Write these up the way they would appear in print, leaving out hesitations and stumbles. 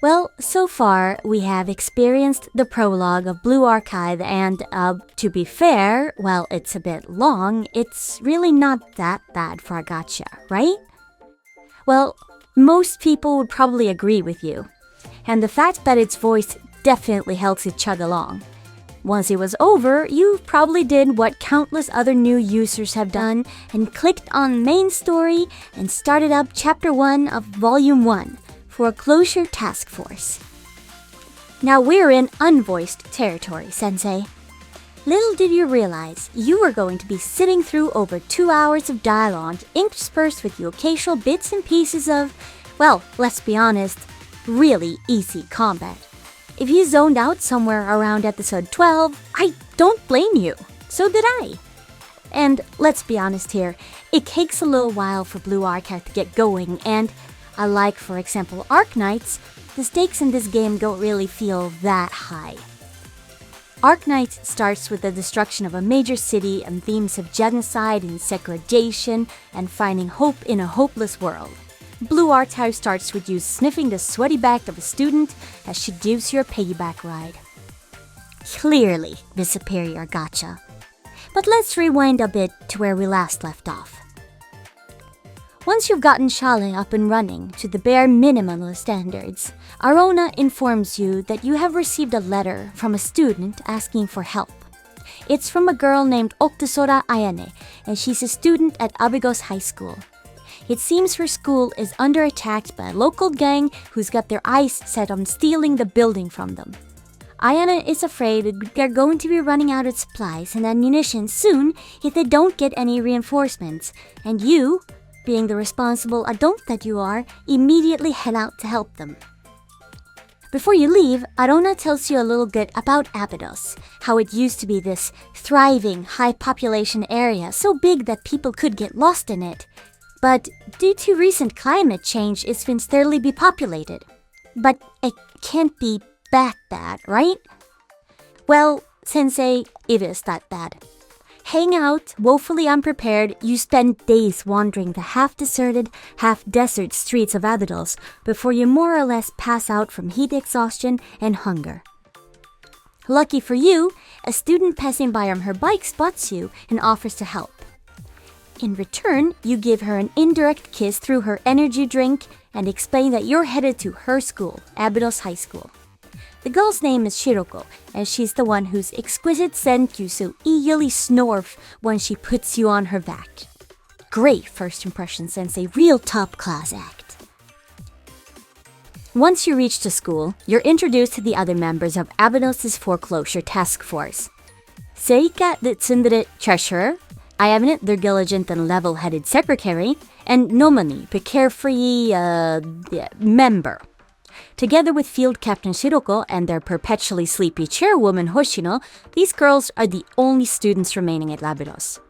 Well, so far, we have experienced the prologue of Blue Archive and, to be fair, while it's a bit long, it's really not that bad for a gacha, right? Well, most people would probably agree with you. And the fact that its voice definitely helps it chug along. Once it was over, you probably did what countless other new users have done and clicked on Main Story and started up Chapter 1 of Volume 1, Foreclosure Task Force. Now we're in unvoiced territory, Sensei. Little did you realize you were going to be sitting through over 2 hours of dialogue interspersed with the occasional bits and pieces of, well, let's be honest, really easy combat. If you zoned out somewhere around episode 12, I don't blame you. So did I. And let's be honest here, it takes a little while for Blue Archive to get going, and unlike, for example, Arknights, the stakes in this game don't really feel that high. Arknights starts with the destruction of a major city and themes of genocide and segregation and finding hope in a hopeless world. Blue Archive starts with you sniffing the sweaty back of a student as she gives you a piggyback ride. Clearly the superior gacha. But let's rewind a bit to where we last left off. Once you've gotten Shale up and running to the bare minimum standards, Arona informs you that you have received a letter from a student asking for help. It's from a girl named Octosora Ayane, and she's a student at Abydos High School. It seems her school is under attack by a local gang who's got their eyes set on stealing the building from them. Ayane is afraid they're going to be running out of supplies and ammunition soon if they don't get any reinforcements, and you, being the responsible adult that you are, immediately head out to help them. Before you leave, Arona tells you a little bit about Abydos, how it used to be this thriving, high-population area so big that people could get lost in it. But due to recent climate change, it's been steadily depopulated. But it can't be that bad, right? Well, Sensei, it is that bad. Hang out, woefully unprepared, you spend days wandering the half-deserted, half-desert streets of Abydos before you more or less pass out from heat exhaustion and hunger. Lucky for you, a student passing by on her bike spots you and offers to help. In return, you give her an indirect kiss through her energy drink and explain that you're headed to her school, Abydos High School. The girl's name is Shiroko, and she's the one whose exquisite scent you so eagerly snore when she puts you on her back. Great first impression, Sensei, real top-class act. Once you reach the school, you're introduced to the other members of Abydos' Foreclosure Task Force. Serika, the tsundere treasurer, Ayane, their diligent and level-headed secretary, and Nomani, the carefree, member. Together with Field Captain Shiroko and their perpetually sleepy chairwoman Hoshino, these girls are the only students remaining at Abydos.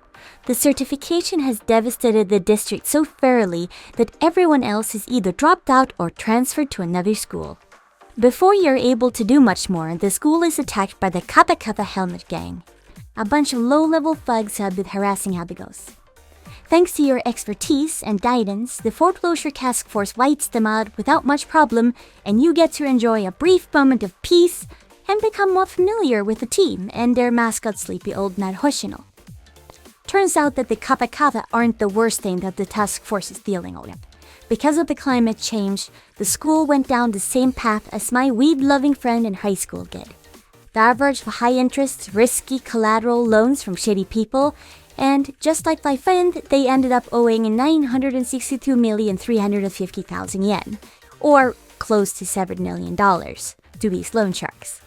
The certification has devastated the district so thoroughly that everyone else is either dropped out or transferred to another school. Before you're able to do much more, the school is attacked by the Kata-Kata helmet gang. A bunch of low-level thugs have been harassing Abydos. Thanks to your expertise and guidance, the Foreclosure Task Force wipes them out without much problem, and you get to enjoy a brief moment of peace and become more familiar with the team and their mascot sleepy old man Hoshino. Turns out that the Kata-Kata aren't the worst thing that the task force is dealing with. Because of the climate change, the school went down the same path as my weed-loving friend in high school did. The average of high-interest, risky collateral loans from shitty people, and just like my friend, they ended up owing 962,350,000 yen, or close to $7 million, to these loan sharks.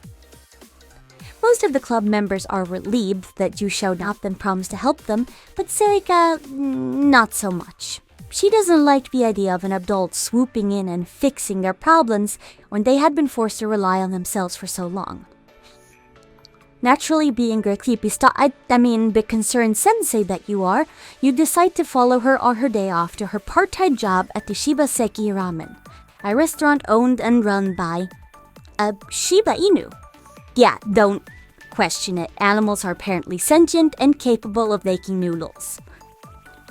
Most of the club members are relieved that you showed up and promised to help them, but Serika, not so much. She doesn't like the idea of an adult swooping in and fixing their problems when they had been forced to rely on themselves for so long. Naturally, being the creepy big concerned sensei that you are, you decide to follow her on her day off to her part-time job at the Shibaseki Ramen, a restaurant owned and run by a Shiba Inu. Yeah, don't question it. Animals are apparently sentient and capable of making noodles.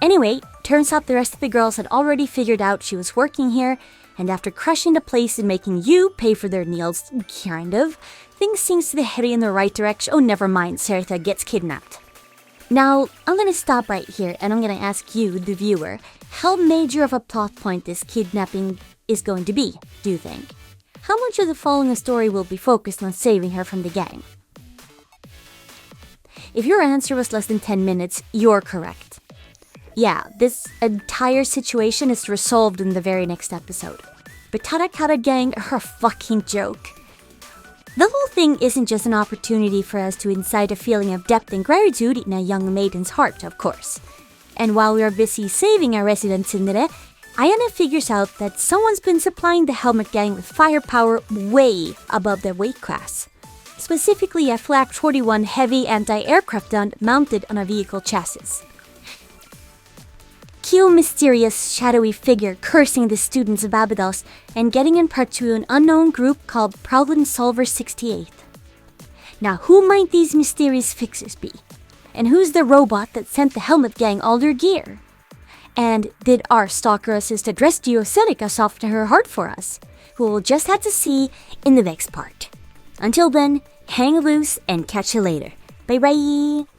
Anyway, turns out the rest of the girls had already figured out she was working here, And after crushing the place and making you pay for their meals, kind of, things seems to be heading in the right direction. Oh, never mind, Serika gets kidnapped. Now, I'm gonna stop right here and I'm gonna ask you, the viewer, how major of a plot point this kidnapping is going to be, do you think? How much of the following story will be focused on saving her from the gang? If your answer was less than 10 minutes, you're correct. Yeah, this entire situation is resolved in the very next episode. But Kata-Kata gang are a fucking joke. The whole thing isn't just an opportunity for us to incite a feeling of depth and gratitude in a young maiden's heart, of course. And while we are busy saving our resident tsundere, Ayane figures out that someone's been supplying the Helmet Gang with firepower way above their weight class. Specifically a Flak 41 heavy anti-aircraft gun mounted on a vehicle chassis. Cue mysterious, shadowy figure cursing the students of Abydos and getting in part to an unknown group called Problem Solver 68. Now, who might these mysterious fixers be? And who's the robot that sent the Helmet Gang all their gear? And did our stalker-assisted rescue Serika soften her heart for us? We'll just have to see in the next part. Until then, hang loose and catch you later. Bye bye!